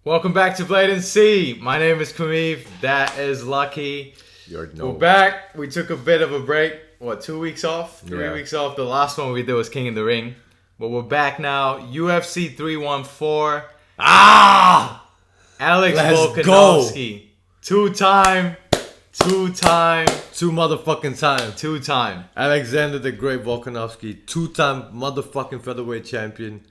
Welcome back to Blatancy. My name is Kumiv. That is Lucky. You already know. We're back. We took a bit of a break. 2 weeks off? 3 Yeah. weeks off. The last one we did was King in the Ring. But we're back now. UFC 314. Alex Let's Volkanovski. Two motherfucking time. time. Alexander the Great Volkanovski, 2-time motherfucking featherweight champion.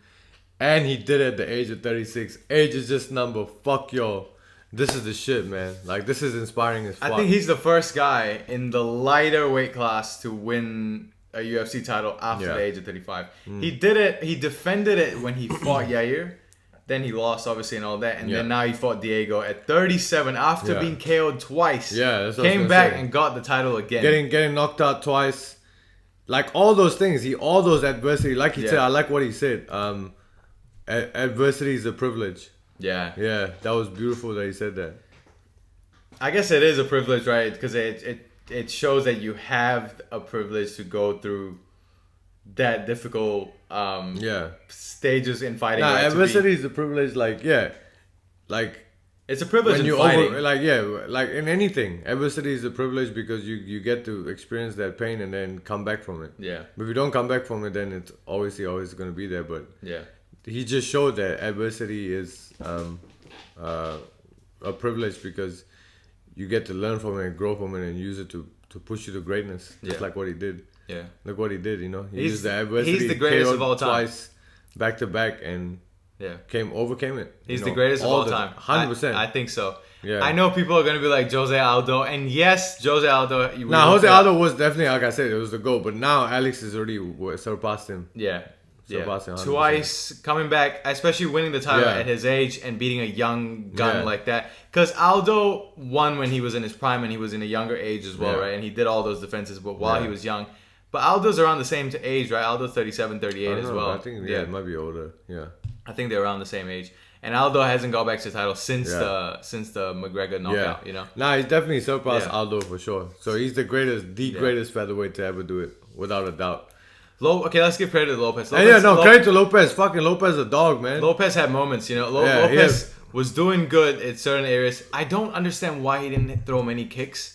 And he did it at the age of 36. Age is just number. Fuck y'all. This is the shit, man. Like, this is inspiring as fuck. I think he's the first guy in the lighter weight class to win a UFC title after the age of 35. He did it. He defended it when he fought Yair. Then he lost, obviously, and all that. And then now he fought Diego at 37 after being KO'd twice. Yeah, that's what I was Came gonna back say. and got the title again. Getting knocked out twice. Like, all those things. All those adversity. Like he said, I like what he said. Adversity is a privilege. Yeah. Yeah, that was beautiful that he said that. I guess it is a privilege, right? Because it shows that you have a privilege to go through that difficult stages in fighting. Nah, right? adversity is a privilege. Like It's a privilege when in you fighting. like in anything, adversity is a privilege because you get to experience that pain and then come back from it. Yeah. But if you don't come back from it, then it's obviously always going to be there. But Yeah. he just showed that adversity is a privilege because you get to learn from it and grow from it and use it to push you to greatness. Just like what he did. Yeah. Look what he did, you know. He He's- used the adversity. he's the greatest KO'd of all time. Twice, back to back, and overcame it. He's you the know, greatest of all time. 100%. I think so. Yeah. I know people are going to be like Jose Aldo. And yes, Jose Aldo. Jose Aldo was definitely, like I said, it was the goal. But now Alex has already surpassed him. Yeah. Surpassed him 100%. Twice coming back, especially winning the title at his age and beating a young gun like that. Because Aldo won when he was in his prime and he was in a younger age as well, right? And he did all those defenses but while he was young. But Aldo's around the same age, right? Aldo's 37, 38 as well. I think, it might be older. Yeah. I think they're around the same age. And Aldo hasn't got back to the title since the McGregor knockout, you know? Nah, he's definitely surpassed Yeah. Aldo for sure. So he's the greatest featherweight to ever do it, without a doubt. Okay, let's give credit to Lopes. Credit to Lopez. Fucking Lopez a dog, man. Lopez had moments, you know. Lopez was doing good in certain areas. I don't understand why he didn't throw many kicks.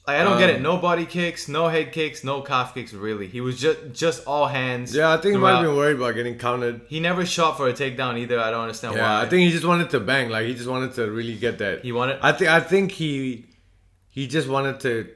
Like, I don't get it. No body kicks, no head kicks, no calf kicks, really. He was just all hands. Yeah, I think he might throughout. have been worried about getting counted. He never shot for a takedown either. I don't understand Yeah, why. I think he just wanted to bang. Like, he just wanted to really get that. He wanted... I think he just wanted to...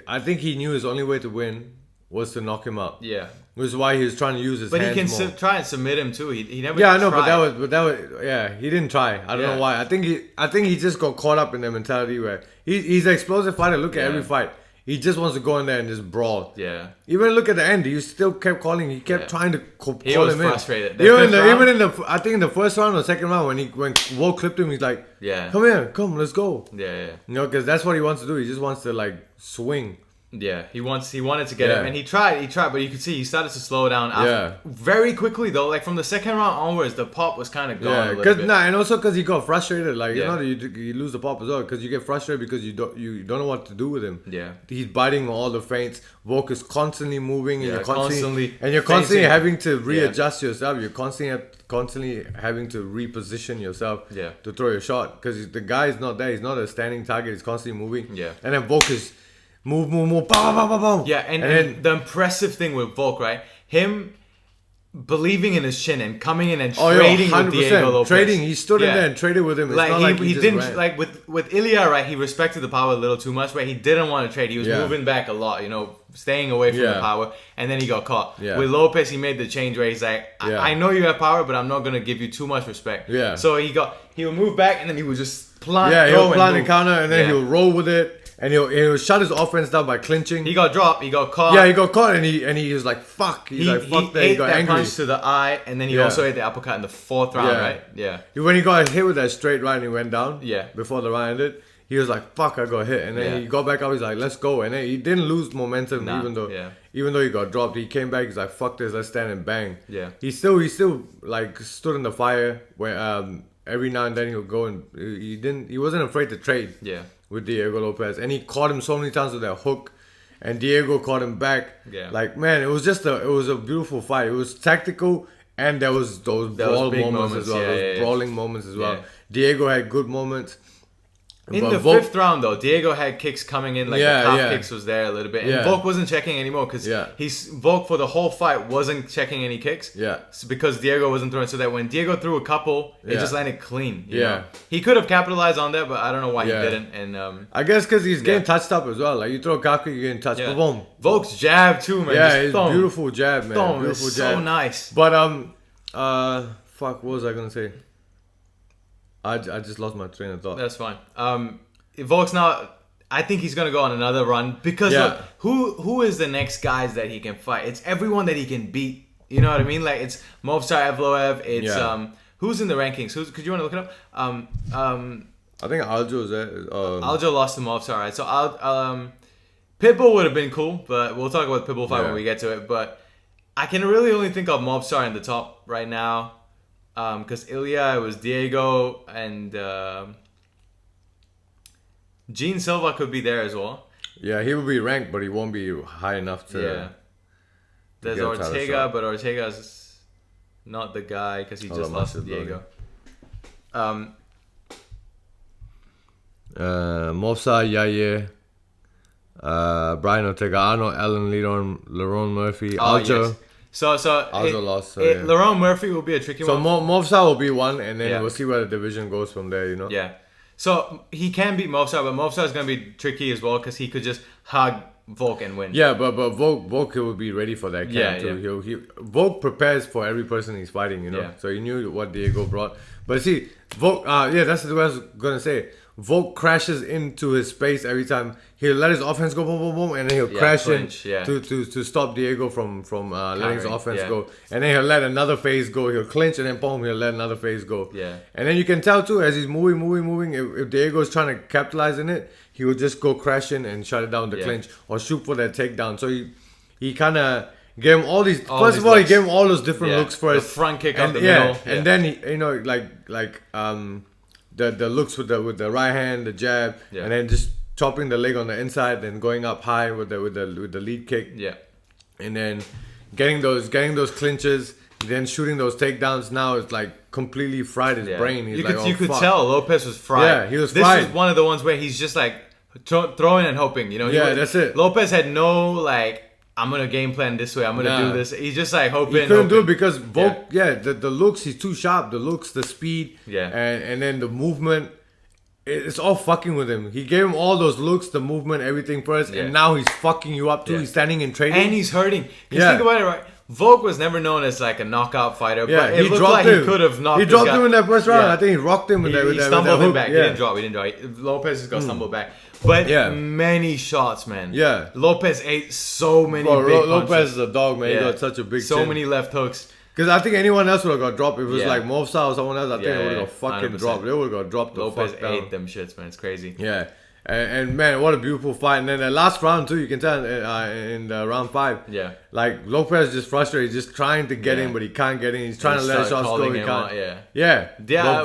I think he knew his only way to win was to knock him out. Yeah. Which is why he was trying to use his hands But he can more. try and submit him too. He never Yeah, I know, tried. but that was he didn't try. I don't know why. I think he just got caught up in the mentality where he's an explosive fighter. Look at every fight. He just wants to go in there and just brawl. Yeah. Even look at the end. He still kept calling. He kept trying to call He was him in. frustrated. Even in the I think in the first round or second round when Volk clipped him, he's like, come here, come, let's go. Yeah. You know, because that's what he wants to do. He just wants to like swing. Yeah, he wanted to get him, and he tried, but you could see he started to slow down. Very quickly though, like from the second round onwards, the pop was kind of gone a little bit. And also because he got frustrated, like you know, you lose the pop as well because you get frustrated because you don't know what to do with him. Yeah, he's biting all the feints. Volk is constantly moving, and you're constantly fencing. having to readjust yourself. You're constantly having to reposition yourself to throw your shot because the guy is not there. He's not a standing target. He's constantly moving. Yeah, and then Volk is move, boom. Yeah, and then the impressive thing with Volk, right? Him believing in his chin and coming in and trading with Diego Lopes. He stood in there and traded with him. It's like not like he didn't ran. Like with Ilya, right? He respected the power a little too much, right? He didn't want to trade. He was moving back a lot, you know, staying away from the power, and then he got caught. Yeah. With Lopes, he made the change where he's like, I know you have power, but I'm not gonna give you too much respect. Yeah. So he would move back, and then he would just plant. Yeah, he would plant and counter, and then he would roll with it. And he'll shut his offense down by clinching. He got dropped. He got caught. Yeah, he got caught, and he was like, "Fuck!" He got that angry. punch to the eye, and then he also ate the uppercut in the fourth round, right? Yeah. When he got hit with that straight right, and he went down. Yeah. Before the round ended, he was like, "Fuck!" I got hit, and then he got back up. He's like, "Let's go!" And then he didn't lose momentum, even though he got dropped. He came back. He's like, "Fuck this! Let's stand and bang." Yeah. He still like stood in the fire where every now and then he'll go and he wasn't afraid to trade. Yeah. With Diego Lopez, and he caught him so many times with that hook, and Diego caught him back. Yeah. Like, man, it was a beautiful fight. It was tactical And there was those brawl moments as well. Those brawling moments as well. Diego had good moments. In the fifth round, though, Diego had kicks coming in, like the calf kicks was there a little bit. And Volk wasn't checking anymore because Volk for the whole fight wasn't checking any kicks. Yeah. Because Diego wasn't throwing. So that when Diego threw a couple, it just landed clean. You know? He could have capitalized on that, but I don't know why he didn't. And I guess because he's getting touched up as well. Like you throw a calf kick, you're getting touched. Boom. Volk's jab too, man. Yeah, it's beautiful jab, man. Beautiful jab. So nice. But fuck, what was I gonna say? I just lost my train of thought. That's fine. Volk's now, I think he's gonna go on another run because look, who is the next guys that he can fight? It's everyone that he can beat. You know what I mean? Like it's Movsar Evloev. It's who's in the rankings? Could you want to look it up? I think Aljo's there. Aljo lost to Movsar, right? So Pitbull would have been cool, but we'll talk about the Pitbull fight when we get to it. But I can really only think of Movsar in the top right now. Because Ilya, it was Diego, and Gene Silva could be there as well. Yeah, he will be ranked, but he won't be high enough to. Yeah. There's Ortega, but Ortega's not the guy because he just lost to Diego. Movsar, Yair, Brian Ortega, Arnold, Allen, Lerone Murphy, Aljo. Yes. So Aljo lost. Lerone Murphy will be a tricky one. So Movsar will be one, and then we'll see where the division goes from there. You know. Yeah. So he can beat Movsar, but Movsar is gonna be tricky as well because he could just hug Volk and win. Yeah, but Volk will be ready for that camp too. Volk prepares for every person he's fighting. You know. Yeah. So he knew what Diego brought. But see, Volk. That's what I was gonna say. Volk crashes into his space every time. He'll let his offense go boom, boom, boom, and then he'll crash clinch, to stop Diego from letting his offense go. And then he'll let another phase go. He'll clinch and then boom, he'll let another phase go. Yeah. And then you can tell too as he's moving. If Diego's trying to capitalize in it, he will just go crashing and shut it down the clinch or shoot for that takedown. So he kind of gave him all these. First of all, he gave him all those different looks first. The front kick up the middle. And then he the looks with the right hand, the jab, and then just chopping the leg on the inside, then going up high with the lead kick. Yeah. And then getting those clinches, then shooting those takedowns. Now it's like completely fried his brain. He's you could tell Lopes was fried. Yeah, he was fried. This is one of the ones where he's just like throwing and hoping, you know. That's it. Lopes had no like, I'm gonna game plan this way. I'm gonna do this. He's just like hoping. He couldn't do it because Volk. The looks. He's too sharp. The looks, the speed. Yeah. And then the movement. It's all fucking with him. He gave him all those looks, the movement, everything first, and now he's fucking you up too. Yeah. He's standing in trading, and he's hurting. Because think about it, right? Volk was never known as like a knockout fighter, but it looked like he could have knocked. He dropped him in that first round. I think he rocked him with that. He stumbled him back. He didn't drop. Lopes is gonna stumble back. But many shots, man. Yeah. Lopes ate so many big Lopes punches. is a dog, man. He got such a big chin. Many left hooks. Because I think anyone else would have got dropped. If it was like Movsar or someone else, I think they would have got fucking 100%. Dropped. They would have got dropped. Lopes ate them shits, man. It's crazy. Yeah. And man, what a beautiful fight. And then the last round too, you can tell in round 5. Yeah. Like Lopes just frustrated, just trying to get in, but he can't get in. He's trying to let his shots go. He can't. Yeah.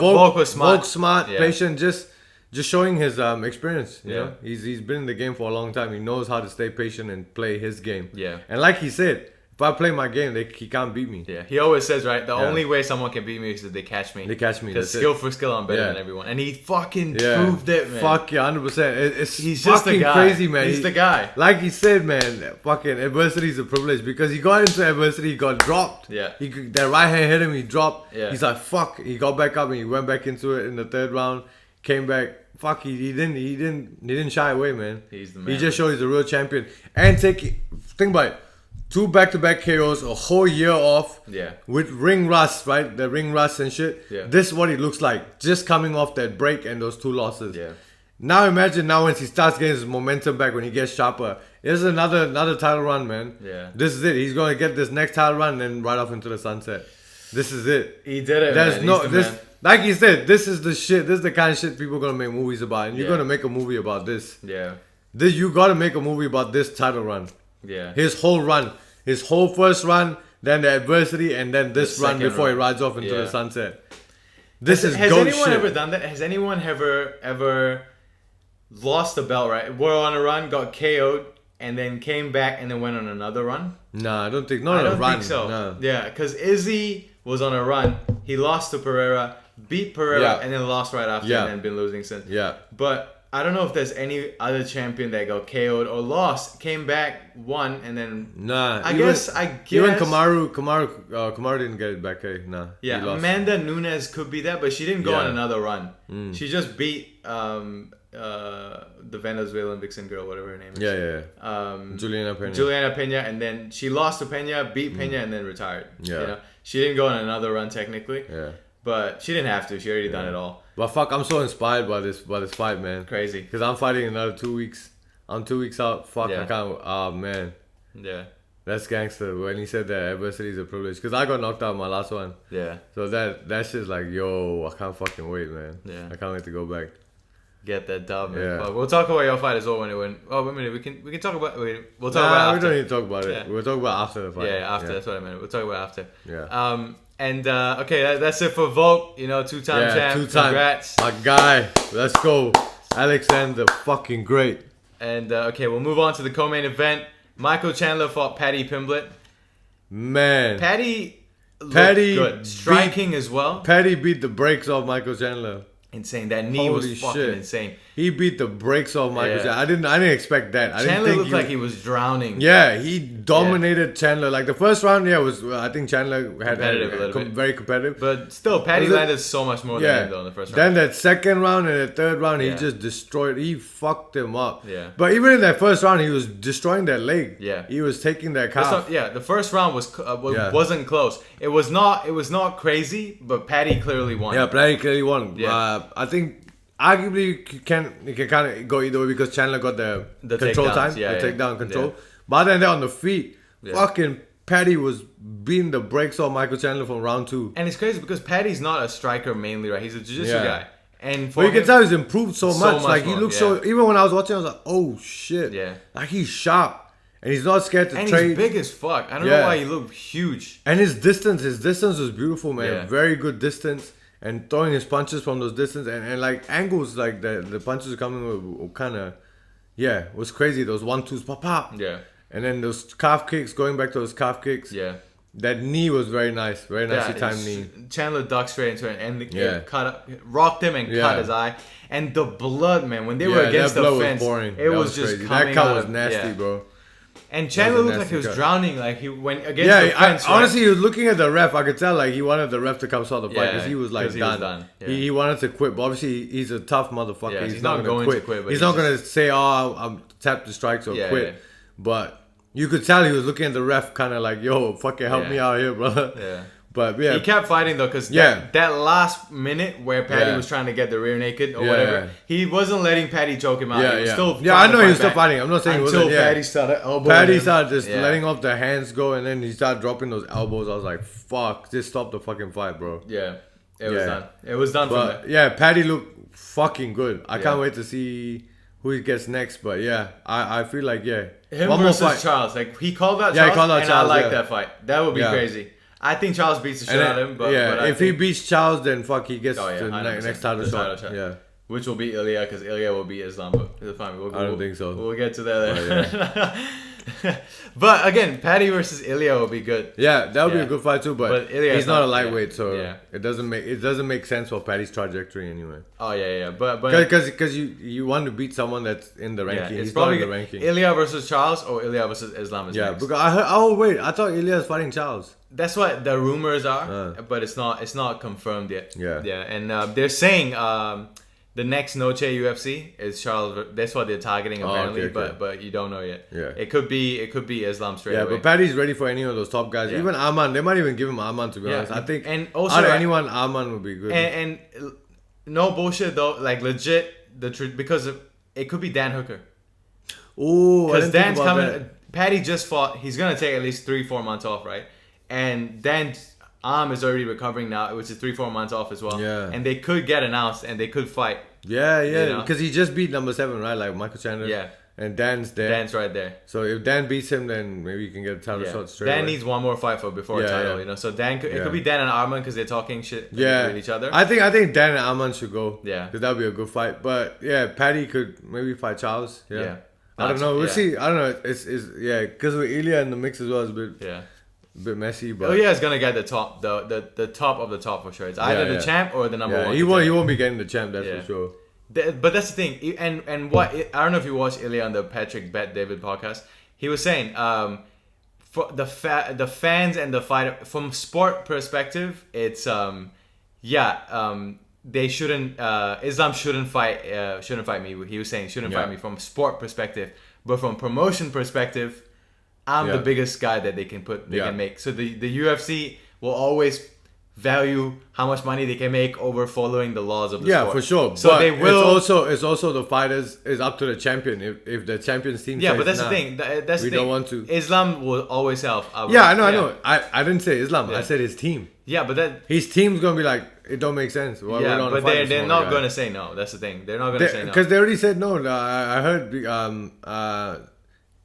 Volk was smart. Volk smart, patient, just showing his experience. You know, he's been in the game for a long time. He knows how to stay patient and play his game. Yeah. And like he said, if I play my game, he can't beat me. Yeah, he always says, right, the only way someone can beat me is if they catch me. They catch me. Because skill for skill, I'm better than everyone. And he fucking proved it, man. Fuck yeah, 100%. He's just fucking crazy, man. He's the guy. Like he said, man, fucking adversity is a privilege. Because he got into adversity, he got dropped. Yeah. That right hand hit him, he dropped. Yeah. He's like, fuck. He got back up and he went back into it in the third round. Came back. Fuck, he didn't shy away, man. He's the man. He just showed he's a real champion. And think about it. 2 back-to-back KOs, a whole year off. Yeah. With ring rust, right? The ring rust and shit. Yeah. This is what he looks like. Just coming off that break and those 2 losses. Yeah. Now imagine once he starts getting his momentum back, when he gets sharper. There's another title run, man. Yeah. This is it. He's gonna get this next title run and then right off into the sunset. This is it. He did it. There's man. Like he said, this is the shit. This is the kind of shit people are gonna make movies about. And you're gonna make a movie about this. Yeah. You gotta make a movie about this title run. Yeah. His whole run. His whole first run, then the adversity, and then this run before he rides off into the sunset. Has anyone ever done that? Has anyone ever lost the belt, right? Were on a run, got KO'd, and then came back and then went on another run? No, I don't think. I don't think so. No. Yeah, because Izzy was on a run. He lost to Pereira, beat Pereira, and then lost right after, and then been losing since. Yeah. But I don't know if there's any other champion that got KO'd or lost, came back, won, and then. Nah. I guess. Even Kamaru didn't get it back. Hey, nah. Yeah, Amanda Nunes could be that, but she didn't go on another run. She just beat the Venezuelan vixen girl, whatever her name is. Juliana Pena, and then she lost to Pena, beat Pena, and then retired. Yeah. You know? She didn't go on another run technically. Yeah. But she didn't have to. She already done it all. But fuck, I'm so inspired by this fight, man. Crazy. Because I'm fighting another 2 weeks. I'm 2 weeks out. Fuck, I can't. Oh, man. Yeah. That's gangster. When he said that adversity is a privilege. Because I got knocked out in my last one. Yeah. So that shit's like, yo, I can't fucking wait, man. Yeah. I can't wait to go back. Get that dub, man. Yeah. We'll talk about your fight as well when it went. Oh, wait a minute. We can talk about. We'll talk about it after. We don't need to talk about it. Yeah. We'll talk about after the fight. Yeah, after. That's what I meant. We'll talk about after. Yeah. And okay, that's it for Volk. You know, two-time champ. Congrats, my guy. Let's go, Alexander. Fucking great. And okay, we'll move on to the co-main event. Michael Chandler fought Paddy Pimblett. Man, Paddy looked good, striking as well. Paddy beat the brakes off Michael Chandler. Insane. That knee was fucking insane. He beat the brakes off Michael Chandler. I didn't expect that. Chandler looked like he was drowning. Yeah, he dominated Chandler. Like the first round, was I think Chandler had very competitive. But still, Paddy landed so much more than him though in the first round. Then that second round and the third round, he just destroyed. He fucked him up. Yeah. But even in that first round, he was destroying that leg. Yeah. He was taking that calf. The first round wasn't close. It was not crazy, but Paddy clearly won. Yeah, Paddy clearly won. Yeah. I think arguably you can kind of go either way because Chandler got the control time, the takedown control. Yeah. But other than that, on the feet, fucking Paddy was beating the brakes off Michael Chandler from round 2. And it's crazy because Paddy's not a striker mainly, right? He's a jiu-jitsu guy. And but you can tell he's improved so much. Like he looks so. Even when I was watching, I was like, oh shit. Yeah. Like he's sharp. And he's not scared to trade. And he's big as fuck. I don't know why he looked huge. And his distance was beautiful, man. Yeah. Very good distance. And throwing his punches from those distance and like angles, like the punches coming were kind of, was crazy. Those 1-2s, pop, pop. Yeah. And then those calf kicks, going back to those calf kicks. Yeah. That knee was very nice. Very nicely timed knee. Chandler ducked straight into it and rocked him and cut his eye. And the blood, man, when they were against the fence, it was just crazy. That cut was nasty, bro. And Chandler looked like he was drowning, like he went against the fence. Honestly, he was looking at the ref. I could tell, like he wanted the ref to come start the fight because he was like done. Yeah. He wanted to quit, but obviously he's a tough motherfucker. Yeah, he's not going to quit. He's not going to say, "Oh, I'm tapped the strikes or quit." Yeah. But you could tell he was looking at the ref, kind of like, "Yo, fucking help me out here, brother." Yeah. But he kept fighting though, because that last minute where Paddy was trying to get the rear naked or whatever, he wasn't letting Paddy choke him out. He was still I know he was still fighting. I'm not saying until Paddy started elbowing Paddy started just letting off the hands go, and then he started dropping those elbows. I was like, "Fuck, just stop the fucking fight, bro." Yeah, it was done. It was done from there. Yeah, Paddy looked fucking good. I can't wait to see who he gets next. But I feel like him versus Charles. Like he called out Charles, he called out Charles, I like that fight. That would be crazy. I think Charles beats the shit out of him. But if he beats Charles, then fuck, he gets the next title shot. Yeah. Which will be Ilya, because Ilya will beat Islam. But it's fine. I don't think so. We'll get to that. But again, Paddy versus Ilya will be good. Yeah, that would be a good fight too. But he's not a lightweight, so it doesn't make sense for Paddy's trajectory anyway. Oh yeah. But because you want to beat someone that's in the ranking. It's he's probably not in the ranking. Ilya versus Charles or Ilya versus Islam is next. Because I heard. Oh wait, I thought Ilya is fighting Charles. That's what the rumors are, but it's not confirmed yet. Yeah. And they're saying the next Noche UFC is Charles. That's what they're targeting apparently, but you don't know yet. Yeah. It could be Islam straight away. Yeah, but Paddy's ready for any of those top guys. Even Arman, they might even give him Arman, to be honest. I think and also out of anyone, Arman would be good. And no bullshit though, like legit because it could be Dan Hooker. Oh, because Dan's coming. That. Paddy just fought. He's gonna take at least 3-4 months off, right? And Dan's arm is already recovering now, which is 3-4 months off as well. Yeah. And they could get announced and they could fight. Yeah. Because he just beat number 7, right? Like Michael Chandler. Yeah. And Dan's there. Dan's right there. So if Dan beats him, then maybe you can get a title shot straight Dan away. needs one more fight before a title, you know. So Dan it could be Dan and Arman because they're talking shit with each other. I think Dan and Arman should go. Yeah. Because that would be a good fight. But yeah, Paddy could maybe fight Charles. Yeah. I don't know. We'll see. I don't know. It's because with Ilya in the mix as well, it's a bit. Yeah. a bit messy. But Ilya is gonna get the top, the top of the top for sure. It's either the champ or the number one. He won't be getting the champ. That's for sure. But that's the thing. And what I don't know if you watched Ilya on the Patrick Bet David podcast. He was saying for the fans and the fighter from sport perspective, it's they shouldn't Islam shouldn't fight me. He was saying shouldn't fight me from sport perspective, but from promotion perspective, I'm the biggest guy that they can make. So the UFC will always value how much money they can make over following the laws of the sport. For sure. So but they will. It's also the fighters. It's up to the champion. If the champion's team. Yeah, but that's the thing. That's we the thing. Don't want to. Islam will always help. I know. I didn't say Islam. I said his team. Yeah, but his team's gonna be like, it don't make sense. But they're not gonna say no. That's the thing. They're not gonna say no because they already said no. I heard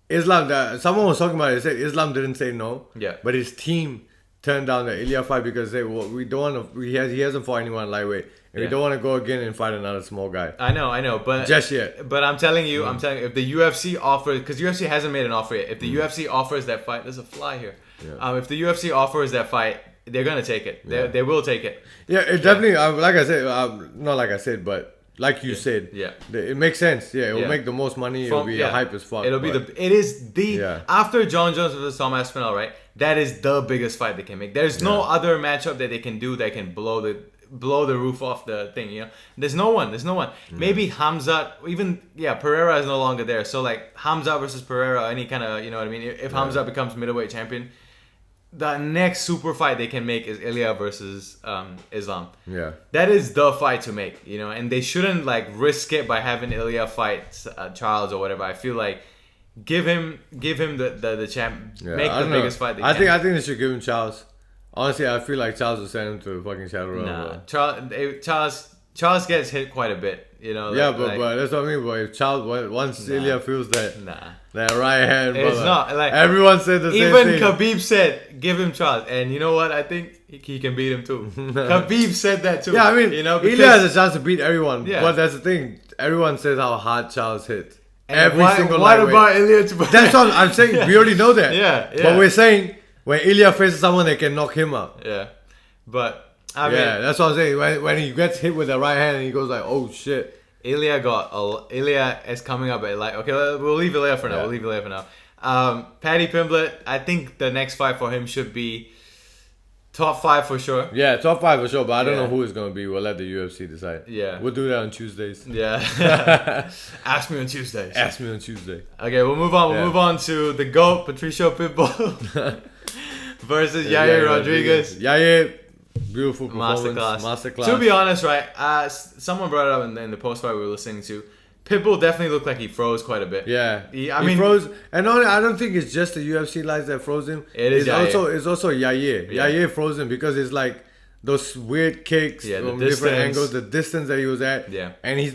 Islam. Someone was talking about it. They said Islam didn't say no. Yeah, but his team turned down the Ilya fight because we don't want to. He hasn't fought anyone lightweight, and we don't want to go again and fight another small guy. I know, but just yet. But I'm telling you, if the UFC offers, because UFC hasn't made an offer yet. If the UFC offers that fight, there's a fly here. Yeah. If the UFC offers that fight, they're gonna take it. They will take it. Yeah, it definitely. Like I said, not like I said, but. Like you said, it makes sense. Yeah, it will make the most money. It'll be hype as fuck. After John Jones versus Tom Aspinall, right? That is the biggest fight they can make. There's no other matchup that they can do that can blow the roof off the thing. You know, there's no one. Maybe Hamzat, even Pereira is no longer there. So like Hamzat versus Pereira, any kind of, you know what I mean? If Hamzat becomes middleweight champion, the next super fight they can make is Ilya versus Islam. Yeah, that is the fight to make, you know, and they shouldn't like risk it by having Ilya fight Charles or whatever. I feel like give him the champ, make the biggest fight. I think they should give him Charles. Honestly, I feel like Charles will send him to fucking Shadow. Charles gets hit quite a bit, you know. Yeah, but that's what I mean. But if Charles once Ilya feels that right hand, it's not like everyone said the same thing. Even Khabib said, "Give him Charles," and you know what? I think he can beat him too. Khabib said that too. Yeah, I mean, you know, Ilya has a chance to beat everyone. Yeah. But that's the thing. Everyone says how hard Charles hits. What about Ilya? That's what I'm saying. We already know that. Yeah. But we're saying when Ilya faces someone, they can knock him out. Yeah, but. I mean, that's what I'm saying. When he gets hit with the right hand and he goes like, "Oh shit!" Ilya is coming up at like, okay, we'll leave Ilya for now. Paddy Pimblett, I think the next fight for him should be top 5 for sure. Yeah, top 5 for sure. But I don't know who it's gonna be. We'll let the UFC decide. Yeah, we'll do that on Tuesdays. Yeah, ask me on Tuesdays. Okay, we'll move on. We'll move on to the GOAT, Patricio Pitbull versus Yair Rodriguez. Yair. Beautiful performance. Masterclass. To be honest, right? Someone brought it up in the post fight we were listening to. Pitbull definitely looked like he froze quite a bit. Yeah, he froze. And I don't think it's just the UFC lights that froze him. It's also Yair. Yeah. Yair froze him because it's like those weird kicks from different angles, the distance that he was at. Yeah, and he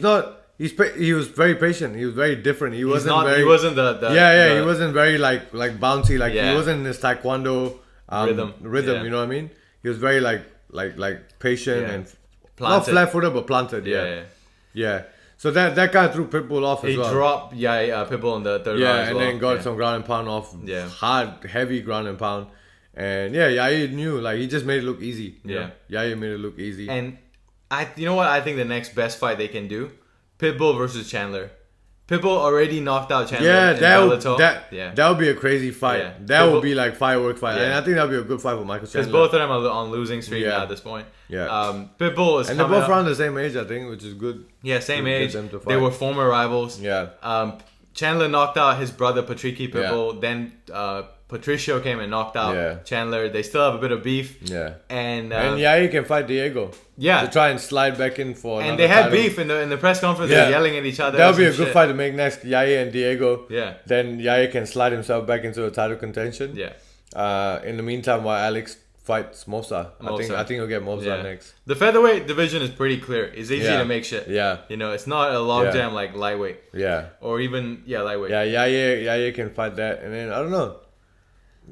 was very patient. He was very different. He wasn't very bouncy. Like he wasn't in his taekwondo rhythm. Yeah. You know what I mean? He was very like patient and planted. Not flat-footed but planted. Yeah. So that kind of threw Pitbull off as well. He dropped Pitbull in the third round. Yeah, and then got some ground and pound off. Yeah, hard, heavy ground and pound. And Yair knew, like he just made it look easy. Yeah, Yair made it look easy. And you know what? I think the next best fight they can do, Pitbull versus Chandler. Pitbull already knocked out Chandler. Yeah, that would be a crazy fight. Yeah. That would be like fireworks fight. Yeah. And I think that would be a good fight for Michael Chandler. Because both of them are on losing streak now at this point. Yeah. Pitbull is and they're both around the same age, I think, which is good. Yeah, same age. They were former rivals. Yeah. Chandler knocked out his brother Patricio Pitbull. Then Patricio came and knocked out Chandler. They still have a bit of beef. Yeah. And Yair can fight Diego. Yeah. To try and slide back in for and they had title. Beef in the press conference. They're yelling at each other. That would be a good fight to make next, Yair and Diego. Yeah. Then Yair can slide himself back into a title contention. Yeah. In the meantime, while Alex fights Mosa. I think he'll get Mosa next. The featherweight division is pretty clear. It's easy to make shit. Yeah. You know, it's not a log jam like lightweight. Yeah. Or even lightweight. Yeah, Yair can fight that, and then I don't know.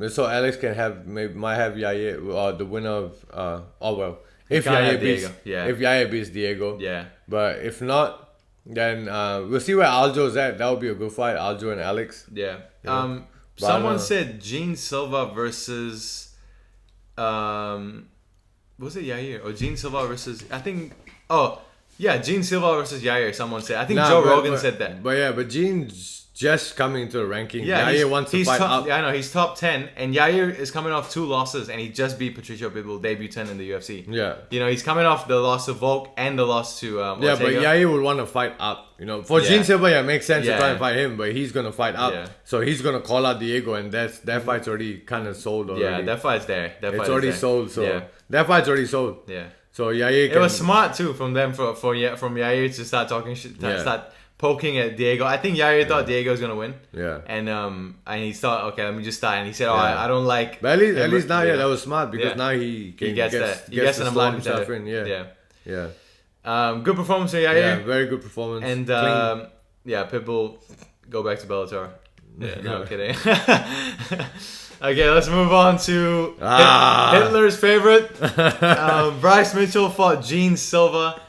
So Alex might have Yair, the winner of if Yair beats Diego. Yeah. But if not, then we'll see where Aljo's at. That would be a good fight, Aljo and Alex. Yeah. Someone said Gene Silva versus Was it Yair or Gene Silva versus? I think. Oh, yeah, Gene Silva versus Yair. Someone said. I think Joe Rogan said that. But Gene's just coming into the ranking. Yeah, Yair wants to fight up. Yeah, I know he's top 10, and Yair is coming off 2 losses, and he just beat Patricio Pitbull, debutant in the UFC. Yeah, you know he's coming off the loss to Volk and the loss to Ortega. But Yair would want to fight up. You know, for Gene Silva, it makes sense to try and fight him, but he's gonna fight up. Yeah. So he's gonna call out Diego, and that fight's already kind of sold already. Yeah, that fight's there. It's already sold. So that fight's already sold. Yeah. So Yair. It was smart too from them from Yair to start talking shit, start poking at Diego. I think Yair thought Diego was gonna win. Yeah. And he thought, okay, let me just start. And he said, I don't like. But at least now, that was smart because now he gets to slot himself in. Yeah. Good performance from Yair. Yeah, very good performance. And Pitbull, go back to Bellator. Yeah, no kidding. Okay, let's move on to Hitler's favorite. Bryce Mitchell fought Gene Silva.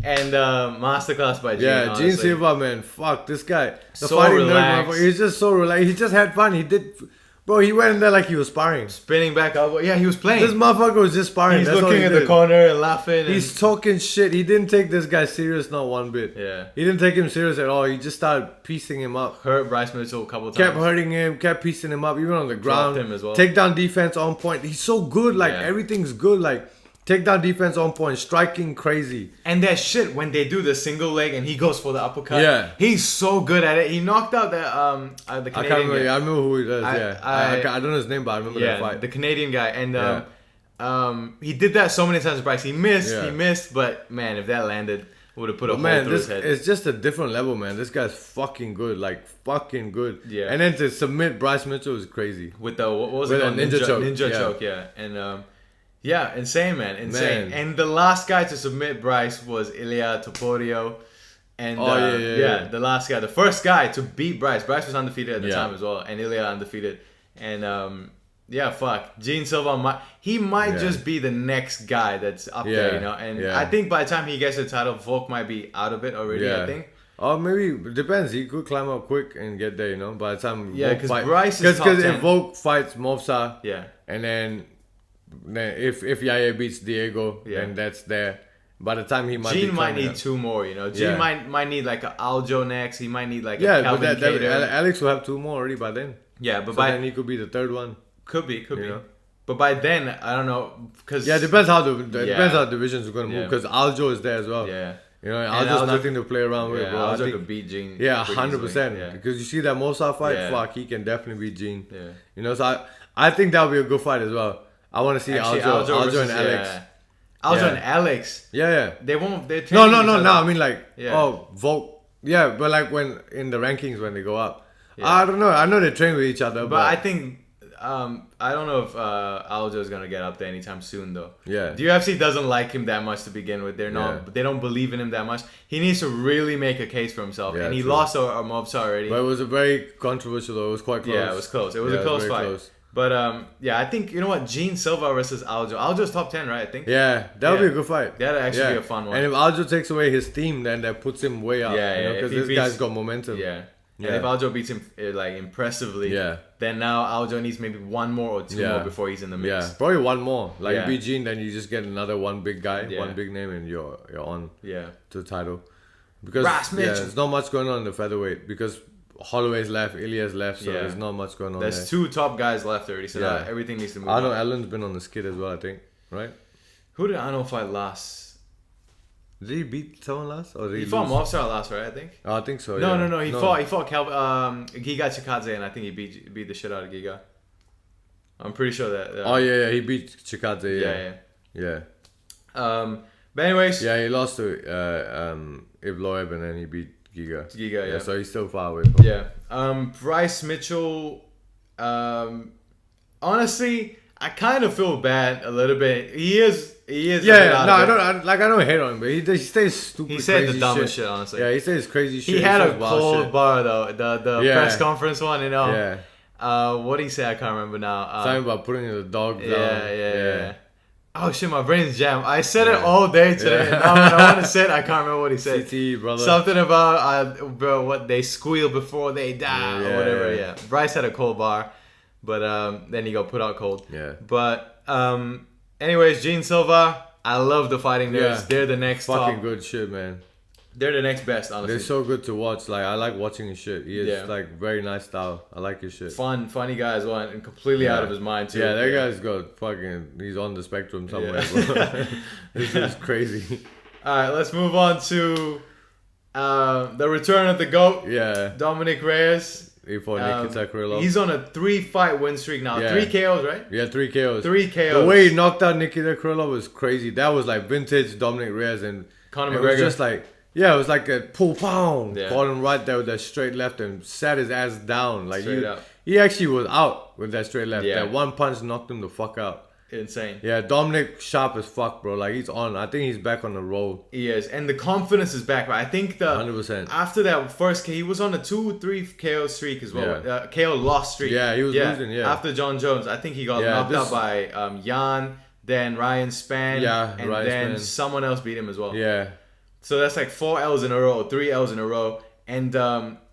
And masterclass by Gene. Yeah, honestly. Gene Silva, man. Fuck this guy. So fighting relaxed. He's just so relaxed. He just had fun. Bro, he went in there like he was sparring. Spinning back elbow. Yeah, he was playing. This motherfucker was just sparring. He's looking at the corner and laughing. He's talking shit. He didn't take this guy serious, not one bit. Yeah. He didn't take him serious at all. He just started piecing him up. Hurt Bryce Mitchell a couple times. Kept hurting him. Kept piecing him up, even on the ground. Dropped him as well. Takedown defense on point. He's so good. Like everything's good. Like. Takedown defense on point, striking crazy. And that shit when they do the single leg and he goes for the uppercut. Yeah. He's so good at it. He knocked out the Canadian I can't remember. guy. I remember who he does. I don't know his name, but I remember that fight. The Canadian guy. And he did that so many times, Bryce. He missed, but man, if that landed, would have put a hole through his head. It's just a different level, man. This guy's fucking good. Like, fucking good. Yeah. And then to submit Bryce Mitchell is crazy. With the, what was it called? Ninja choke. Ninja choke, yeah. And, yeah, insane, man. Insane. And the last guy to submit Bryce was Ilia Topuria. And the last guy, the first guy to beat Bryce. Bryce was undefeated at the time as well, and Ilia undefeated. And Gene Silva might just be the next guy that's up there, you know. And I think by the time he gets the title, Volk might be out of it already. I think. Or maybe it depends. He could climb up quick and get there, you know. By the time because Bryce is top 10. Because if Volk fights Movsar, and then if Yair beats Diego, then that's there. By the time he might Gene might need 2 more, you know. Gene might need like an Aljo next. He might need like a Calvin Kattar. Alex will have 2 more already by then. Yeah, but then he could be the 3rd one. Could be. Know? But by then, I don't know, because it depends how the divisions are gonna move. Because Aljo is there as well. Yeah. You know, Aljo's nothing to play around with, bro. Aljo could beat Gene. Yeah, 100%. Because you see that Movsar fight, fuck, he can definitely beat Gene. Yeah. You know, so I think that'll be a good fight as well. I want to see Aljo and Alex. Aljo and Alex. Yeah. They won't. No. I mean, like, Volk. Yeah, but like when in the rankings when they go up. Yeah. I don't know. I know they train with each other, but I think I don't know if Aljo is gonna get up there anytime soon, though. Yeah. The UFC doesn't like him that much to begin with. They don't believe in him that much. He needs to really make a case for himself, and he lost a Movsar already. But it was a very controversial. Though. It was quite close. Yeah, it was close. It was a close fight. Close. But I think you know what, Gene Silva versus Aljo. Aljo's top 10, right? I think. Yeah, that would be a good fight. That'd actually be a fun one. And if Aljo takes away his team, then that puts him way up. Yeah, because this guy's got momentum. Yeah. And if Aljo beats him like impressively, then now Aljo needs maybe 1 more or 2 more before he's in the mix. Yeah, probably 1 more. Like beat Gene, then you just get another 1 big guy, 1 big name, and you're on to the title. Because there's not much going on in the featherweight because Holloway's left, Ilya's left, so there's not much going on. There's 2 top guys left already, so everything needs to move. Arnold Allen's been on the skid as well, I think, right? Who did Arnold fight last? Did he beat someone last, or did he fought Movsar last, right? I think. Oh, I think so. No. He fought Giga Chikadze, and I think he beat the shit out of Giga. I'm pretty sure that. He beat Chikadze. Yeah. But anyways. Yeah, he lost to Evloev, and then he beat Giga. Yeah. So he's still far away. Bryce Mitchell. Honestly, I kind of feel bad a little bit. He is. Yeah, no, I don't hate on him, but he stays stupid. He said the dumbest shit, honestly. Yeah, he says crazy shit. He had a cold bar though. The press conference one, you know. Yeah. What did he say? I can't remember now. Something about putting the dog down. Yeah. Oh shit, my brain's jammed. I said it all day today. And now when I want to say it, I can't remember what he said. CT, brother. Something about what they squeal before they die or whatever. Yeah. Bryce had a cold bar, but then he got put out cold. Yeah. But Anyways, Gene Silva, I love the fighting nerds. Yeah. They're the next fucking good shit, man. They're the next best, honestly. They're so good to watch. Like, I like watching his shit. He is like very nice style. I like his shit. Funny guy as well, and completely out of his mind too. Yeah, that guy's got fucking. He's on the spectrum somewhere. Bro. This is crazy. All right, let's move on to the return of the GOAT. Yeah, Dominic Reyes. For Nikita Krylov. He's on a 3-fight win streak now. Yeah. 3 KOs, right? Yeah, 3 KOs. 3 KOs. The way he knocked out Nikita Krylov was crazy. That was like vintage Dominic Reyes and Conor McGregor. It was just like, yeah, it was like a pull pound. Yeah. Caught him right there with that straight left and sat his ass down. Like Straight up. He actually was out with that straight left. Yeah. That one punch knocked him the fuck out. Insane. Yeah, Dominic sharp as fuck, bro. Like, he's on. I think he's back on the roll. He is. And the confidence is back. Right? I think 100%. After that first he was on a 2-3 KO streak as well. Yeah. KO loss streak. Yeah, he was losing, yeah. After John Jones, I think he got knocked out by Jan, then Ryan Spann, and Ryan then Spann. someone else beat him as well. Yeah. So that's like 4 L's in a row, 3 L's in a row. And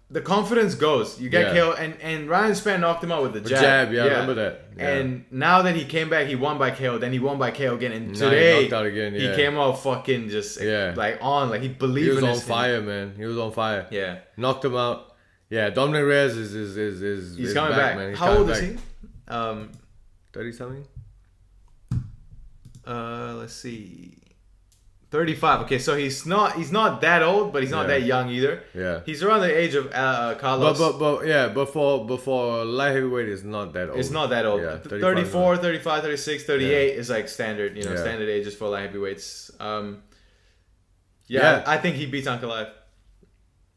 the confidence goes. You get KO, and Ryan Spann knocked him out with the jab. I remember that. Yeah. And now that he came back, he won by KO. Then he won by KO again. And Now today, he knocked out again, he came out fucking just like on. Like he believed He was in on his fire, man. He was on fire. Yeah. Knocked him out. Yeah, Dominic Reyes is He's coming back. man. He's How old is he? 30 something? Let's see. 35. Okay, so he's not that old, but he's not that young either. Yeah. He's around the age of Carlos. But for light heavyweight, it's not that old. It's not that old. Yeah, 34, 35, 36, 38 is like standard, standard ages for light heavyweights. I think he beats Uncle Live.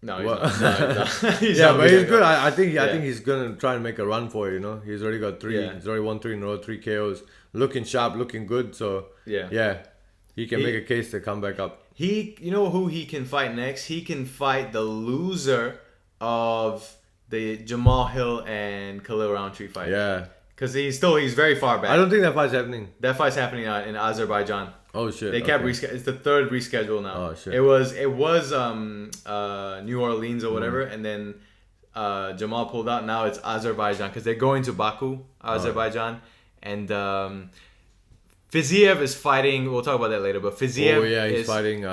No, he's not. He's but he's good. I think he's gonna try and make a run for it. He's already got 3. Yeah. He's already won 3 in a row, 3 KOs. Looking sharp, looking good. So he can make a case to come back up. You know who he can fight next? He can fight the loser of the Jamal Hill and Khalil Roundtree fight. Yeah. Because he's very far back. I don't think that fight's happening. That fight's happening in Azerbaijan. Oh shit! They kept it's the 3rd reschedule now. Oh shit! It was New Orleans or whatever, and then Jamal pulled out. Now it's Azerbaijan because they're going to Baku, Azerbaijan, and Fiziev is fighting. We'll talk about that later. But Fiziev, he's fighting.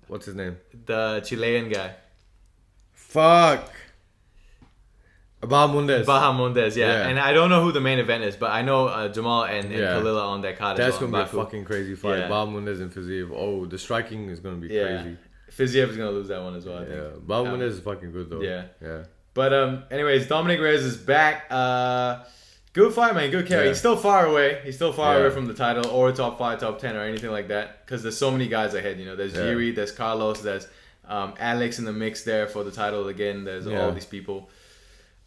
What's his name? The Chilean guy. Fuck. Bahamundes, yeah. And I don't know who the main event is, but I know Jamal and Khalil are on that card. That's as well. Gonna be a fucking crazy fight. Yeah. Bahamundes and Fiziev. Oh, the striking is gonna be crazy. Fiziev is gonna lose that one as well. I think. Yeah, Bahamundes is fucking good though. Yeah. But anyways, Dominic Reyes is back. Good fight, man. Good carry. He's still far away. He's still far away from the title or top 5, top 10 or anything like that. Because there's so many guys ahead. There's Yair, there's Carlos, there's Alex in the mix there for the title again. There's all these people.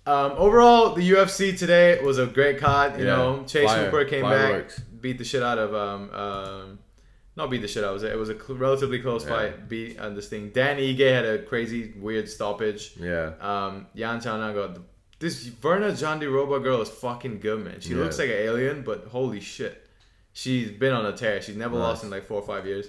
Overall, the UFC today was a great card. Chase Hooper came back, beat the shit out of not beat the shit out. It was a relatively close fight. Beat this thing. Dan Ige had a crazy weird stoppage. Yeah. Yan Chaonan got this Verna Jandiroba girl is fucking good, man. She looks like an alien, but holy shit, she's been on a tear. She's never lost in like 4 or 5 years.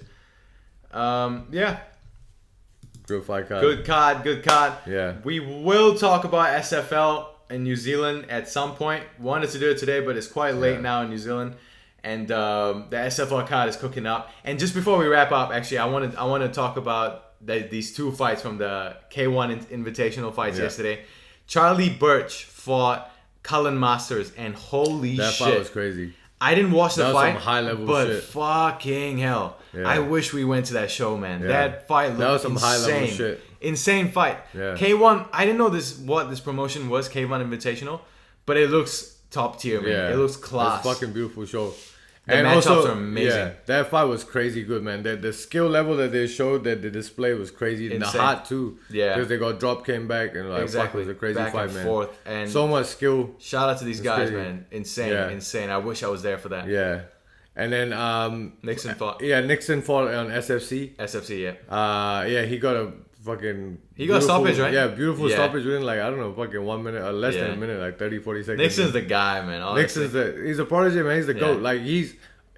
Good fight card. Good card. Yeah. We will talk about SFL in New Zealand at some point. Wanted to do it today, but it's quite late now in New Zealand. And the SFL card is cooking up. And just before we wrap up, actually, I want to talk about these 2 fights from the K1 Invitational fights yesterday. Charlie Birch fought Cullen Marsters, and holy shit. That fight was crazy. I didn't watch the fight, some high level but shit. Fucking hell. Yeah. I wish we went to that show, man. Yeah. That fight looked insane. High level shit. Insane fight. Yeah. K1, I didn't know what this promotion was, K1 Invitational, but it looks top tier, man. Yeah. It looks class. It's a fucking beautiful show. The matchups are amazing. Yeah, that fight was crazy good, man. The skill level that they showed, that the display was crazy. And the heart too. Yeah. Because they got dropped, came back, and fuck, it was a crazy fight, man. Forth. And so much skill. Shout out to these guys, man. Insane. I wish I was there for that. Yeah. And then Nixon fought. Yeah, Nixon fought on SFC. SFC, yeah. He got a fucking... He got a stoppage, right? Yeah, beautiful stoppage within fucking 1 minute or less than a minute, 30, 40 seconds. Nixon's the guy, man. Honestly. He's a prodigy, man. He's the GOAT. Like,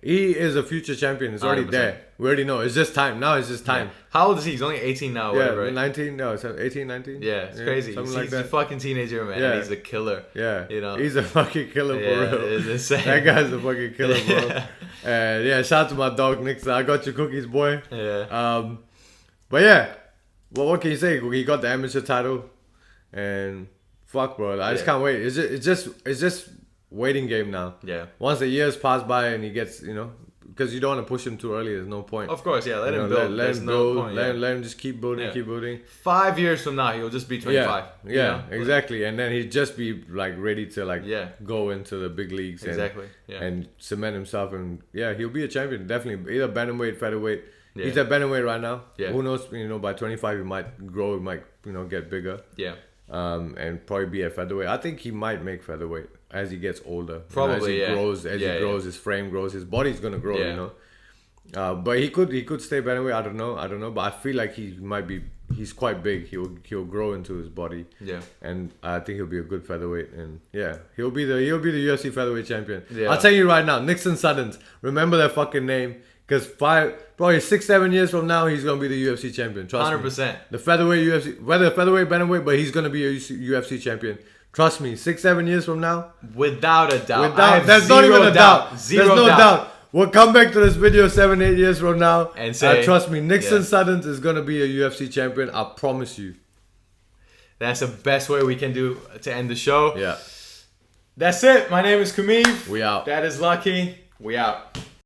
He is a future champion. It's already 100%. there. We already know. It's just time. Now it's just time. Yeah. How old is he? He's only 18 now. Yeah, Whatever, right? 19. No, it's 18, 19. Yeah, it's crazy. Something He's a fucking teenager, man. And he's a killer. Yeah, you know, he's a fucking killer for real. It's insane. That guy's a fucking killer, bro. And shout out to my dog Nixon. I got your cookies, boy. Yeah. But yeah, well, what can you say? He got the amateur title, and fuck, bro. I just can't wait. It's just waiting game now. Yeah. Once the years pass by and he gets, because you don't want to push him too early. There's no point. Of course, yeah. Let him build. Let him build. Let him just keep building, keep building. 5 years from now, he'll just be 25. Yeah, exactly. And then he'd just be like ready to go into the big leagues. And cement himself. And he'll be a champion. Definitely. Either bantamweight, featherweight. Yeah. He's at bantamweight right now. Yeah. Who knows? By 25 he might grow. He might get bigger. Yeah. And probably be at featherweight. I think he might make featherweight as he gets older. Probably, as he grows, he grows, his frame grows, his body's gonna grow. But he could stay bantamweight. I don't know. But I feel like he's quite big. He'll grow into his body. Yeah. And I think he'll be a good featherweight. And he'll be the UFC featherweight champion. Yeah. I'll tell you right now, Nixon Suddens. Remember that fucking name. Because probably 6-7 years from now, he's gonna be the UFC champion. Trust 100%. me. The featherweight UFC, whether featherweight, bantamweight, but he's gonna be a UFC champion. Trust me. 6-7 years from now, without a doubt. There's not even a doubt. There's no doubt. We'll come back to this video 7-8 years from now and say, trust me, Nixon Suddens is gonna be a UFC champion. I promise you. That's the best way we can do to end the show. Yeah. That's it. My name is Kumiv. We out. That is Lucky. We out.